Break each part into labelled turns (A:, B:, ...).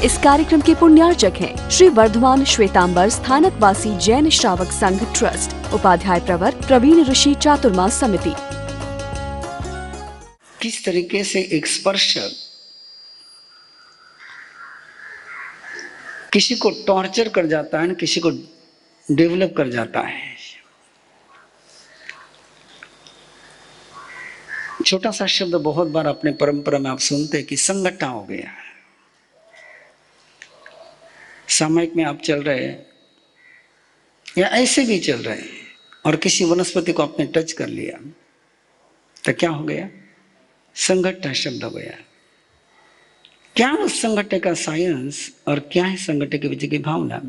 A: इस कार्यक्रम के पुण्यार्चक हैं श्री वर्धमान श्वेतांबर स्थानकवासी जैन श्रावक संघ ट्रस्ट, उपाध्याय प्रवर प्रवीण ऋषि चातुर्मास समिति।
B: किस तरीके से एक स्पर्श किसी को टॉर्चर कर जाता है, किसी को डेवलप कर जाता है। छोटा सा शब्द बहुत बार अपने परंपरा में आप सुनते हैं कि संगठा हो गया। सामयिक में आप चल रहे हैं या ऐसे भी चल रहे हैं और किसी वनस्पति को आपने टच कर लिया तो क्या हो गया? संगठा शब्द हो गया। क्या उस संगठन का साइंस और क्या है संगठन के पीछे की भावना?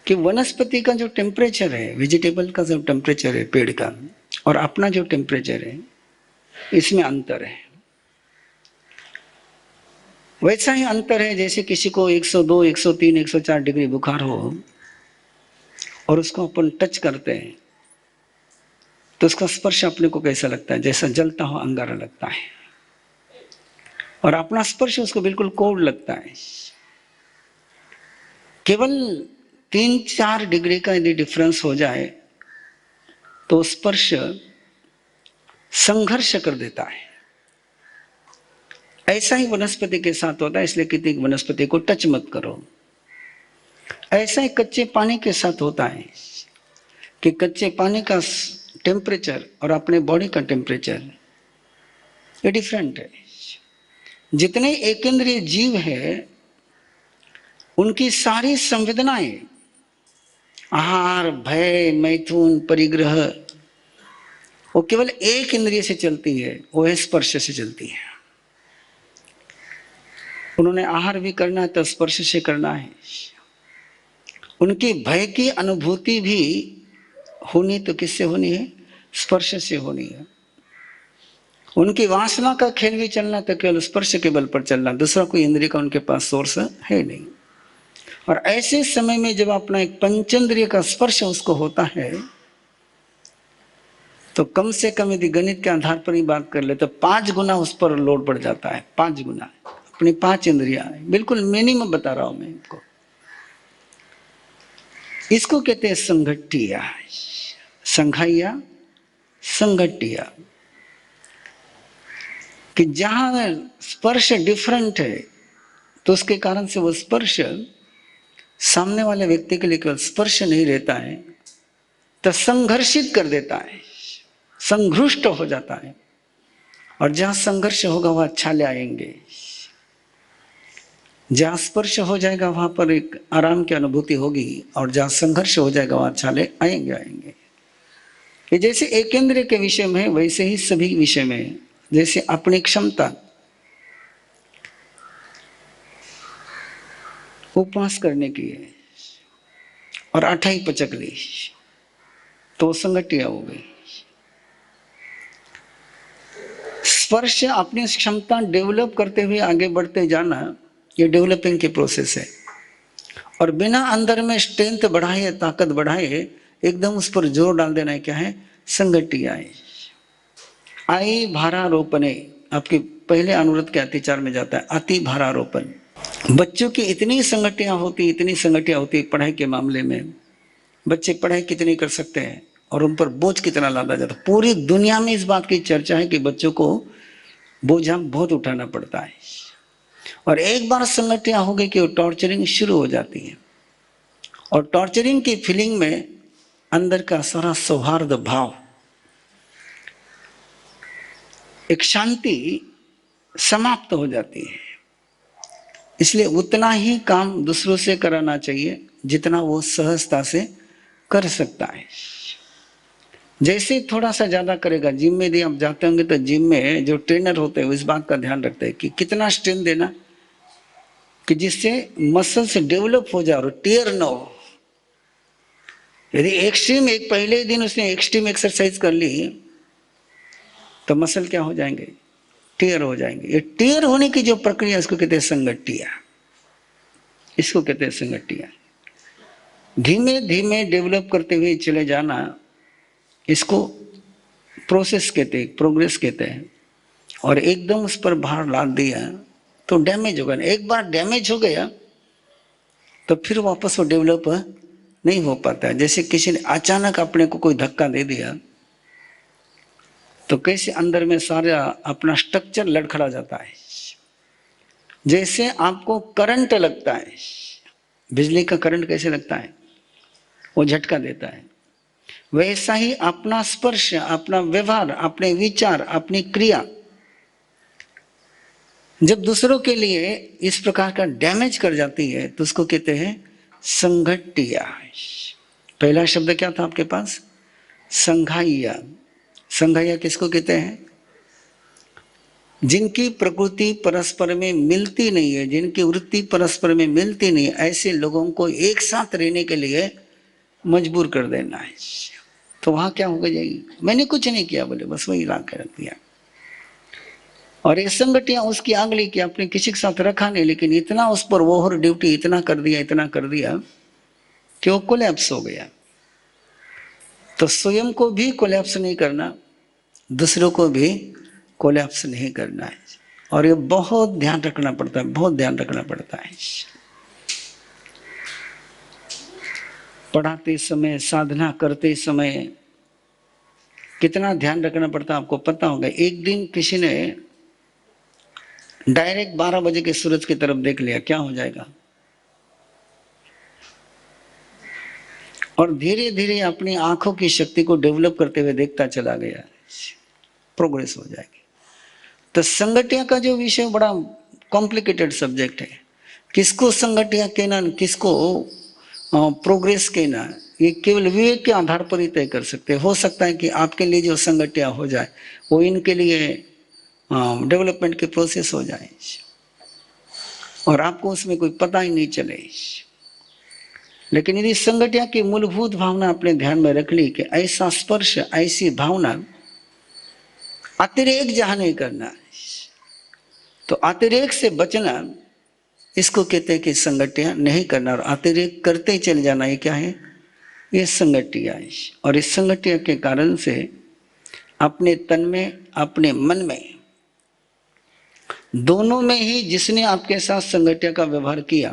B: कि वनस्पति का जो टेम्परेचर है, वेजिटेबल का जो टेम्परेचर है पेड़ का, और अपना जो टेम्परेचर है, इसमें अंतर है। वैसा ही अंतर है जैसे किसी को 102, 103, 104 डिग्री बुखार हो और उसको अपन टच करते हैं तो उसका स्पर्श अपने को कैसा लगता है? जैसा जलता हो अंगारा लगता है, और अपना स्पर्श उसको बिल्कुल कोल्ड लगता है। केवल 3-4 डिग्री का यदि डिफरेंस हो जाए तो स्पर्श संघर्ष कर देता है। ऐसा ही वनस्पति के साथ होता है, इसलिए किसी वनस्पति को टच मत करो। ऐसा ही कच्चे पानी के साथ होता है कि कच्चे पानी का टेम्परेचर और अपने बॉडी का टेम्परेचर ये डिफरेंट है। जितने एकेंद्रीय जीव है उनकी सारी संवेदनाएं, आहार, भय, मैथुन, परिग्रह, वो केवल एक इंद्रिय से चलती है, वो है स्पर्श से चलती है। उन्होंने आहार भी करना है तो स्पर्श से करना है। उनकी भय की अनुभूति भी होनी तो किससे होनी है? स्पर्श से होनी है। उनकी वासना का खेल भी चलना तो केवल स्पर्श के बल पर चलना, दूसरा कोई इंद्रिय का उनके पास सोर्स है नहीं। और ऐसे समय में जब अपना एक पंचेंद्रिय का स्पर्श उसको होता है तो कम से कम यदि गणित के आधार पर ही बात कर ले तो 5 गुना उस पर लोड बढ़ जाता है। 5 गुना अपनी 5 इंद्रियां, बिल्कुल मिनिमम बता रहा हूं मैं इनको। इसको कहते हैं संघट्टिया, संघाइया, संघट्टिया। कि जहां स्पर्श डिफरेंट है तो उसके कारण से वो स्पर्श सामने वाले व्यक्ति के लिए केवल स्पर्श नहीं रहता है तो संघर्षित कर देता है, संघृष्ट हो जाता है। और जहां संघर्ष होगा वहां छाले आएंगे, जहां स्पर्श हो जाएगा वहां पर एक आराम की अनुभूति होगी, और जहां संघर्ष हो जाएगा वहां छाले आएंगे। ये जैसे एकेंद्र के विषय में वैसे ही सभी विषय में, जैसे अपनी क्षमता उपवास करने की है और 28 पचक ली तो संगठिया हो गई। स्पर्श अपनी क्षमता डेवलप करते हुए आगे बढ़ते जाना, ये डेवलपिंग की प्रोसेस है। और बिना अंदर में स्ट्रेंथ बढ़ाए, ताकत बढ़ाए, एकदम उस पर जोर डाल देना है, क्या है? संगठिया है। आई भारारोपणे, आपके पहले अनुरोध के अतिचार में जाता है अति भारारोपण। बच्चों की इतनी संगठियां होती पढ़ाई के मामले में। बच्चे पढ़ाई कितनी कर सकते हैं और उन पर बोझ कितना लादा जाता है। पूरी दुनिया में इस बात की चर्चा है कि बच्चों को बोझ बहुत उठाना पड़ता है। और एक बार संगठियां हो गई कि वो टॉर्चरिंग शुरू हो जाती है, और टॉर्चरिंग की फीलिंग में अंदर का सारा सौहार्द भाव, एक शांति समाप्त हो जाती है। इसलिए उतना ही काम दूसरों से कराना चाहिए जितना वो सहजता से कर सकता है। जैसे थोड़ा सा ज्यादा करेगा, जिम में यदि आप जाते होंगे तो जिम में जो ट्रेनर होते हैं वो इस बात का ध्यान रखते हैं कि कितना स्ट्रेंथ देना कि जिससे मसल्स डेवलप हो जाए और टियर न हो। यदि एक्सट्रीम, एक पहले दिन उसने एक्सट्रीम एक्सरसाइज कर ली तो मसल क्या हो जाएंगे? टियर हो जाएंगे। ये टियर होने की जो प्रक्रिया, इसको कहते हैं संगठिया। इसको कहते हैं संगठिया। धीमे धीमे डेवलप करते हुए चले जाना, इसको प्रोसेस कहते हैं, प्रोग्रेस कहते हैं। और एकदम उस पर भार लाद दिया तो डैमेज होगा। एक बार डैमेज हो गया तो फिर वापस वो डेवलप नहीं हो पाता है। जैसे किसी ने अचानक अपने को कोई धक्का दे दिया तो कैसे अंदर में सारा अपना स्ट्रक्चर लड़खड़ा जाता है। जैसे आपको करंट लगता है, बिजली का करंट कैसे लगता है, वो झटका देता है, वैसा ही अपना स्पर्श, अपना व्यवहार, अपने विचार, अपनी क्रिया जब दूसरों के लिए इस प्रकार का डैमेज कर जाती है तो उसको कहते हैं संघट्टिया। पहला शब्द क्या था आपके पास? संघाइया। संघाइया किसको कहते हैं? जिनकी प्रकृति परस्पर में मिलती नहीं है, जिनकी वृत्ति परस्पर में मिलती नहीं है, ऐसे लोगों को एक साथ रहने के लिए मजबूर कर देना है। तो वहां क्या हो जाएगी? मैंने कुछ नहीं किया बोले, बस वही ला के रख दिया। और ये संगठियां उसकी आगली की आपने किसी के साथ रखा नहीं, लेकिन इतना उस पर ओवर ड्यूटी इतना कर दिया कि वो कोलैप्स हो गया। तो स्वयं को भी कोलैप्स नहीं करना, दूसरों को भी कोलैप्स नहीं करना है। और ये बहुत ध्यान रखना पड़ता है, बहुत ध्यान रखना पड़ता है। पढ़ाते समय, साधना करते समय कितना ध्यान रखना पड़ता है आपको पता होगा। एक दिन किसी ने डायरेक्ट 12 बजे के सूरज की तरफ देख लिया, क्या हो जाएगा? और धीरे धीरे अपनी आंखों की शक्ति को डेवलप करते हुए देखता चला गया, प्रोग्रेस हो जाएगी। तो संगठिया का जो विषय बड़ा कॉम्प्लिकेटेड सब्जेक्ट है। किसको संगठिया कहना, किसको प्रोग्रेस कहना, ये केवल विवेक के आधार पर ही तय कर सकते हैं। हो सकता है कि आपके लिए जो संगठिया हो जाए वो इनके लिए डेवलपमेंट की प्रोसेस हो जाए और आपको उसमें कोई पता ही नहीं चले। लेकिन यदि संगठिया की मूलभूत भावना अपने ध्यान में रख ली कि ऐसा स्पर्श, ऐसी भावना अतिरेक जहां नहीं करना, तो अतिरेक से बचना, इसको कहते हैं कि संगठिया नहीं करना। और अतिरेक करते ही चले जाना, ये क्या है? ये संगठिया है। और इस संगठिया के कारण से अपने तन में, अपने मन में, दोनों में ही जिसने आपके साथ संगठिया का व्यवहार किया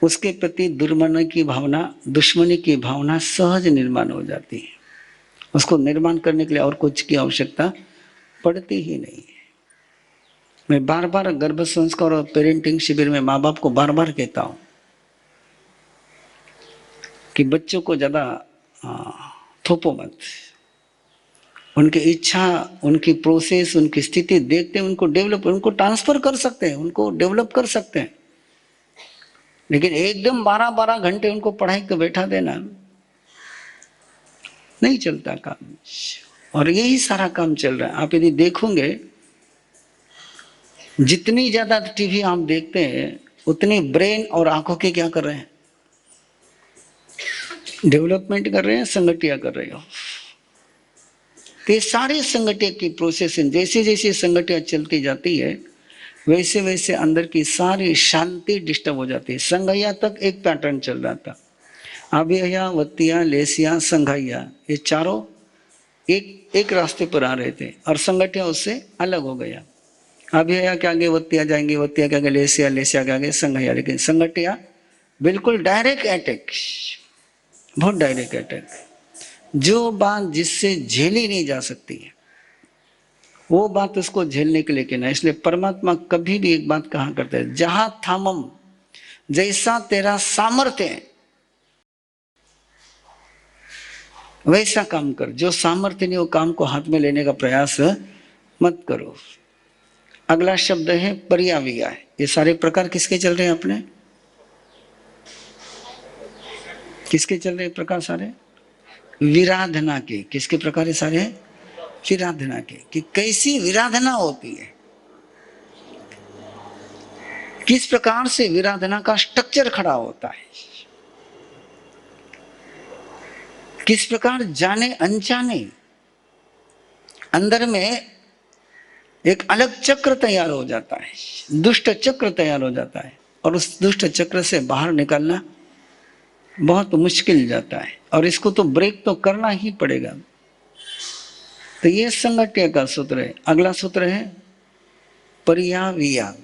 B: उसके प्रति दुर्मन की भावना, दुश्मनी की भावना सहज निर्माण हो जाती है। उसको निर्माण करने के लिए और कुछ की आवश्यकता पड़ती ही नहीं है। मैं बार बार गर्भ संस्कार और पेरेंटिंग शिविर में माँ बाप को बार बार कहता हूं कि बच्चों को ज्यादा थोपो मत। उनकी इच्छा, उनकी प्रोसेस, उनकी स्थिति देखते हैं, उनको डेवलप, उनको ट्रांसफर कर सकते हैं, उनको डेवलप कर सकते हैं। लेकिन एकदम 12-12 घंटे उनको पढ़ाई को बैठा देना नहीं चलता काम। और यही सारा काम चल रहा है। आप यदि देखोगे जितनी ज्यादा टीवी आप देखते हैं उतनी ब्रेन और आंखों के क्या कर रहे हैं? डेवलपमेंट कर रहे हैं, संगठिया कर रहे हो। तो ये सारे संगठिया की प्रोसेस, जैसे जैसे संगठिया चलती जाती है वैसे वैसे अंदर की सारी शांति डिस्टर्ब हो जाती है। संघैया तक एक पैटर्न चल रहा था। अभिया, वत्तिया, लेसिया, संघैया, ये चारों एक रास्ते पर आ रहे थे और संगठिया उससे अलग हो गया। अभिया के आगे वत्तिया जाएंगे, वत्तिया के आगे लेसिया, लेसिया के आगे संघैया। लेकिन संगठिया बिल्कुल डायरेक्ट अटैक, बहुत डायरेक्ट अटैक। जो बात जिससे झेली नहीं जा सकती है वो बात उसको झेलने के लिए कहना। इसलिए परमात्मा कभी भी एक बात कहा करते हैं, जहां थामम, जैसा तेरा सामर्थ्य है वैसा काम कर। जो सामर्थ्य नहीं वो काम को हाथ में लेने का प्रयास मत करो। अगला शब्द है पर्याविया। ये सारे प्रकार किसके चल रहे हैं अपने? किसके चल रहे प्रकार सारे? विराधना के। किसके प्रकार है सारे? विराधना के। कि कैसी विराधना होती है, किस प्रकार से विराधना का स्ट्रक्चर खड़ा होता है, किस प्रकार जाने अनजाने अंदर में एक अलग चक्र तैयार हो जाता है, दुष्ट चक्र तैयार हो जाता है। और उस दुष्ट चक्र से बाहर निकलना बहुत मुश्किल जाता है और इसको तो ब्रेक तो करना ही पड़ेगा। तो ये संगठिया का सूत्र है। अगला सूत्र है परियाविया,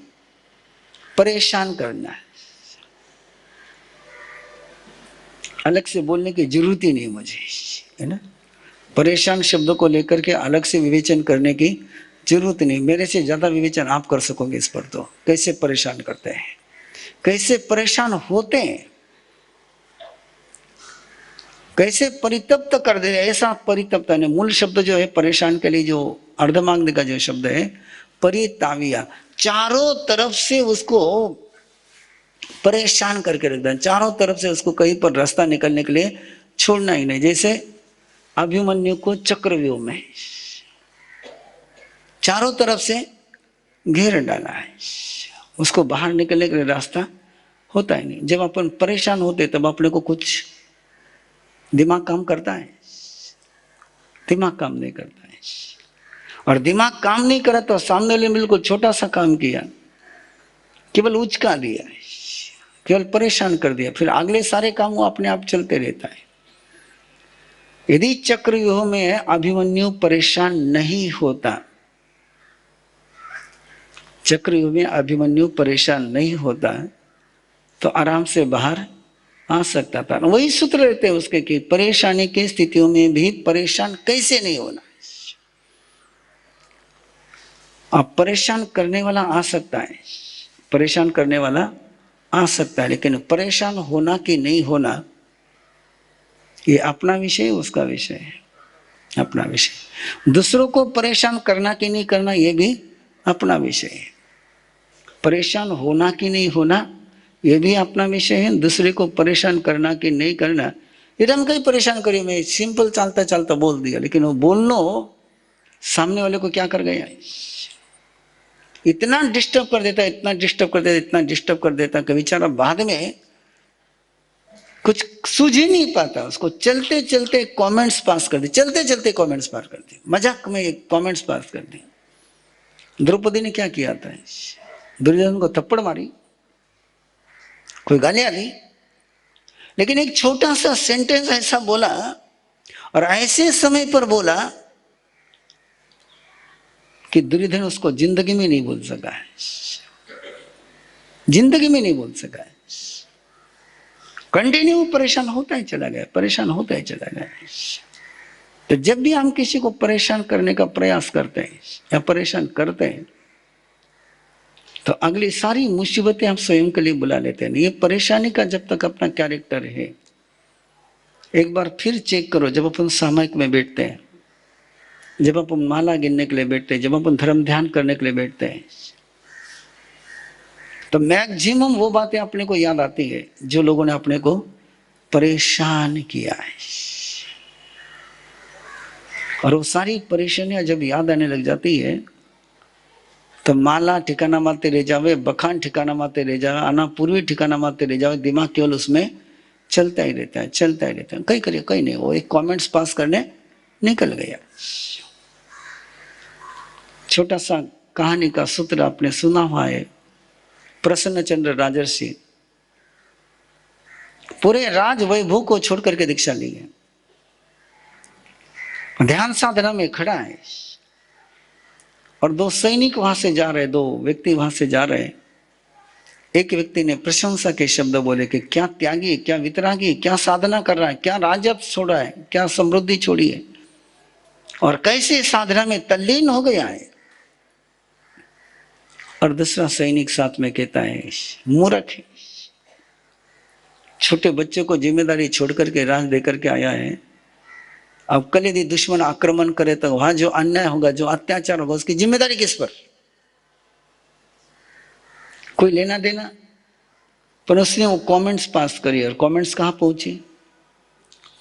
B: परेशान करना है। अलग से बोलने की जरूरत ही नहीं मुझे, है ना। परेशान शब्द को लेकर के अलग से विवेचन करने की जरूरत नहीं। मेरे से ज्यादा विवेचन आप कर सकोगे इस पर। तो कैसे परेशान करते हैं, कैसे परेशान होते हैं, कैसे परितप्त कर दे। ऐसा परितप्त है, मूल शब्द जो है परेशान के लिए, जो अर्धमांग का जो शब्द है परिताविया, चारों तरफ से उसको परेशान करके रख देना, चारों तरफ से उसको कहीं पर रास्ता निकलने के लिए छोड़ना ही नहीं। जैसे अभिमन्यु को चक्रव्यूह में चारों तरफ से घेर डाला है, उसको बाहर निकलने के लिए रास्ता होता ही नहीं। जब अपन परेशान होते तब अपने को कुछ दिमाग काम करता है, दिमाग काम नहीं करता है। और दिमाग काम नहीं करा तो सामने वाले बिल्कुल छोटा सा काम किया, केवल उचका दिया, केवल परेशान कर दिया, फिर अगले सारे काम वो अपने आप चलते रहता है। यदि चक्रव्यूह में अभिमन्यु परेशान नहीं होता, चक्रव्यूह में अभिमन्यु परेशान नहीं होता तो आराम से बाहर आ सकता था। वही सूत्र रहते हैं उसके कि परेशानी की स्थितियों में भी परेशान कैसे नहीं होना। अब परेशान करने वाला आ सकता है, परेशान करने वाला आ सकता है, लेकिन परेशान होना कि नहीं होना ये अपना विषय, उसका विषय है, अपना विषय। दूसरों को परेशान करना कि नहीं करना ये भी अपना विषय है। परेशान होना कि नहीं होना ये भी अपना विषय है। दूसरे को परेशान करना कि नहीं करना, एकदम कहीं परेशान करिए, मैं सिंपल चलता चलता बोल दिया, लेकिन वो बोलना सामने वाले को क्या कर गया, इतना डिस्टर्ब कर देता, इतना डिस्टर्ब कर देता, इतना डिस्टर्ब कर देता कि बेचारा बाद में कुछ सूझ ही नहीं पाता। उसको चलते चलते कमेंट्स पास कर दी, चलते चलते कमेंट्स पास कर दी, मजाक में कमेंट्स पास कर दी। द्रौपदी ने क्या किया था, दुर्योधन को थप्पड़ मारी, कोई गालियां दी, लेकिन एक छोटा सा सेंटेंस ऐसा बोला और ऐसे समय पर बोला कि दुर्योधन उसको जिंदगी में नहीं बोल सका है, जिंदगी में नहीं बोल सका है। कंटिन्यू परेशान होता ही चला गया, परेशान होता ही चला गया। तो जब भी हम किसी को परेशान करने का प्रयास करते हैं या परेशान करते हैं तो अगली सारी मुसीबतें हम स्वयं के लिए बुला लेते हैं। ये परेशानी का जब तक अपना कैरेक्टर है, एक बार फिर चेक करो। जब अपन सामयिक में बैठते हैं, जब अपन माला गिनने के लिए बैठते हैं, जब अपन धर्म ध्यान करने के लिए बैठते हैं, तो मैक्सिमम वो बातें अपने को याद आती है जो लोगों ने अपने को परेशान किया है। और वो सारी परेशानियां जब याद आने लग जाती है तो माला ठिकाना मारते रह जावे, बखान ठिकाना मारते रह जावे, आना पूर्वी ठिकाना मारते रह जावे, दिमाग केवल उसमें चलता ही रहता है, चलता ही रहता है। कहीं करिए कहीं नहीं, वो एक कमेंट्स पास करने निकल गया। छोटा सा कहानी का सूत्र आपने सुना हुआ है, प्रसन्न चंद्र राजर्षि पूरे राज वैभव को छोड़ करके दीक्षा ली है, ध्यान साधना में खड़ा है और दो सैनिक वहां से जा रहे, दो व्यक्ति वहां से जा रहे। एक व्यक्ति ने प्रशंसा के शब्द बोले कि क्या त्यागी, क्या वितरागी, क्या साधना कर रहा है, क्या राजत्व छोड़ा है, क्या समृद्धि छोड़ी है और कैसे साधना में तल्लीन हो गया है। और दूसरा सैनिक साथ में कहता है मूर्ख है, छोटे बच्चे को जिम्मेदारी छोड़ करके राज दे करके आया है। अब कल यदि दुश्मन आक्रमण करे तो वहां जो अन्याय होगा, जो अत्याचार होगा, उसकी जिम्मेदारी किस पर, कोई लेना देना। पर उसने वो कमेंट्स पास करी और कमेंट्स कहां पहुंची,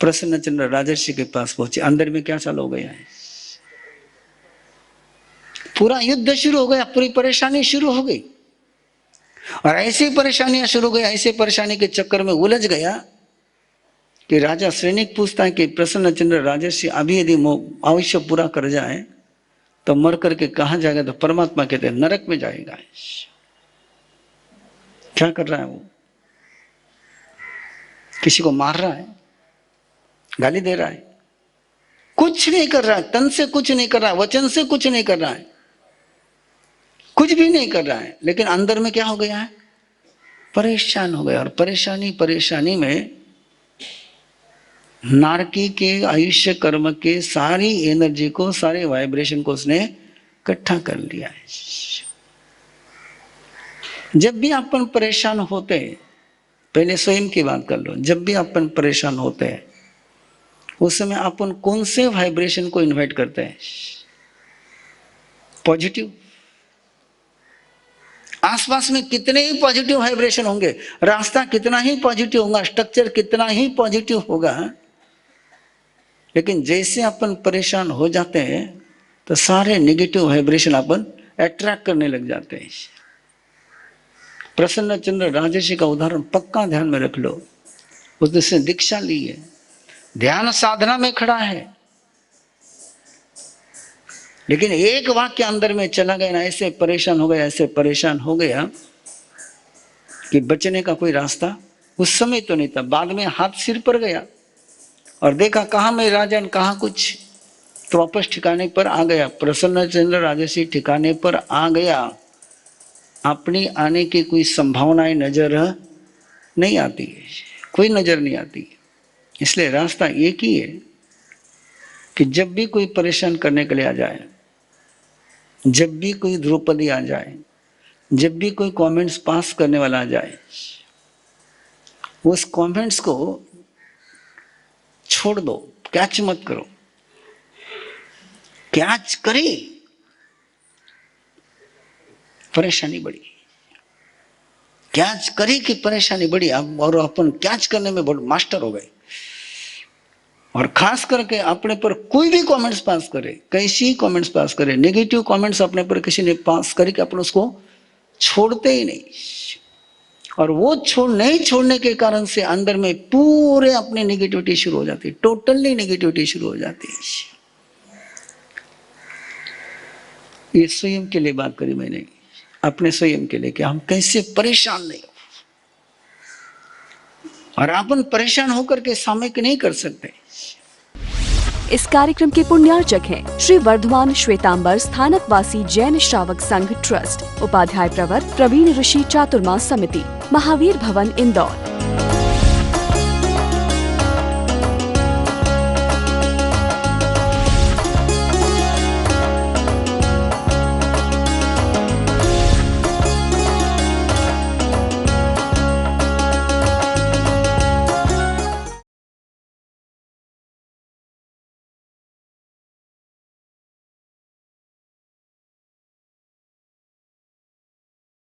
B: प्रसन्न चंद्र राजर्षि के पास पहुंची। अंदर में क्या चालू हो गया है, पूरा युद्ध शुरू हो गया, पूरी परेशानी शुरू हो गई। और ऐसी परेशानियां शुरू हो गई, ऐसे परेशानी के चक्कर में उलझ गया कि राजा सैनिक पूछता है कि प्रसन्न चंद्र राजर्षि अभी यदि आवश्य पूरा कर जाए तो मर करके कहां जाएगा, तो परमात्मा कहते हैं नरक में जाएगा। क्या कर रहा है वो, किसी को मार रहा है, गाली दे रहा है, कुछ नहीं कर रहा है, तन से कुछ नहीं कर रहा है, वचन से कुछ नहीं कर रहा है, कुछ भी नहीं कर रहा है, लेकिन अंदर में क्या हो गया है, परेशान हो गया। और परेशानी में नारकी के आयुष्य कर्म के सारी एनर्जी को, सारे वाइब्रेशन को उसने इकट्ठा कर लिया है। जब भी अपन परेशान होते हैं, पहले स्वयं की बात कर लो, जब भी अपन परेशान होते हैं उस समय अपन कौन से वाइब्रेशन को इन्वाइट करते हैं? पॉजिटिव। आसपास में कितने ही पॉजिटिव वाइब्रेशन होंगे, रास्ता कितना ही पॉजिटिव होगा, स्ट्रक्चर कितना ही पॉजिटिव होगा, लेकिन जैसे अपन परेशान हो जाते हैं तो सारे नेगेटिव वाइब्रेशन अपन अट्रैक्ट करने लग जाते हैं। प्रसन्न चंद्र राजर्षि का उदाहरण पक्का ध्यान में रख लो। उसने दीक्षा ली है, ध्यान साधना में खड़ा है, लेकिन एक वाक्य अंदर में चला गया ना, ऐसे परेशान हो गया कि बचने का कोई रास्ता उस समय तो नहीं था। बाद में हाथ सिर पर गया और देखा कहाँ मैं राजन, कहाँ कुछ, तो वापस ठिकाने पर आ गया। प्रसन्न चंद्र राजर्षि ठिकाने पर आ गया। अपनी आने की कोई संभावनाएं नजर नहीं आती है, कोई नजर नहीं आती। इसलिए रास्ता एक ही है कि जब भी कोई परेशान करने के लिए आ जाए, जब भी कोई द्रौपदी आ जाए, जब भी कोई कमेंट्स पास करने वाला आ जाए, उस कमेंट्स को छोड़ दो, कैच मत करो। कैच करे परेशानी बढ़ी, कैच करे कि परेशानी बढ़ी, और अपन कैच करने में बहुत मास्टर हो गए। और खास करके अपने पर कोई भी कमेंट्स पास करे, कैसी कमेंट्स पास करे, नेगेटिव कमेंट्स अपने पर किसी ने पास करे कि अपन उसको छोड़ते ही नहीं। और वो नहीं छोड़ने के कारण से अंदर में पूरे अपनी नेगेटिविटी शुरू हो जाती है, टोटली नेगेटिविटी शुरू हो जाती है। ये स्वयं के लिए बात करी मैंने, अपने स्वयं के लिए, कि हम कैसे परेशान नहीं हो, और अपन परेशान होकर के सामयिक नहीं कर सकते।
A: इस कार्यक्रम के पुण्यार्चक हैं श्री वर्धमान श्वेतांबर स्थानकवासी जैन श्रावक संघ ट्रस्ट, उपाध्याय प्रवर प्रवीण ऋषि चातुर्मास समिति, महावीर भवन, इंदौर।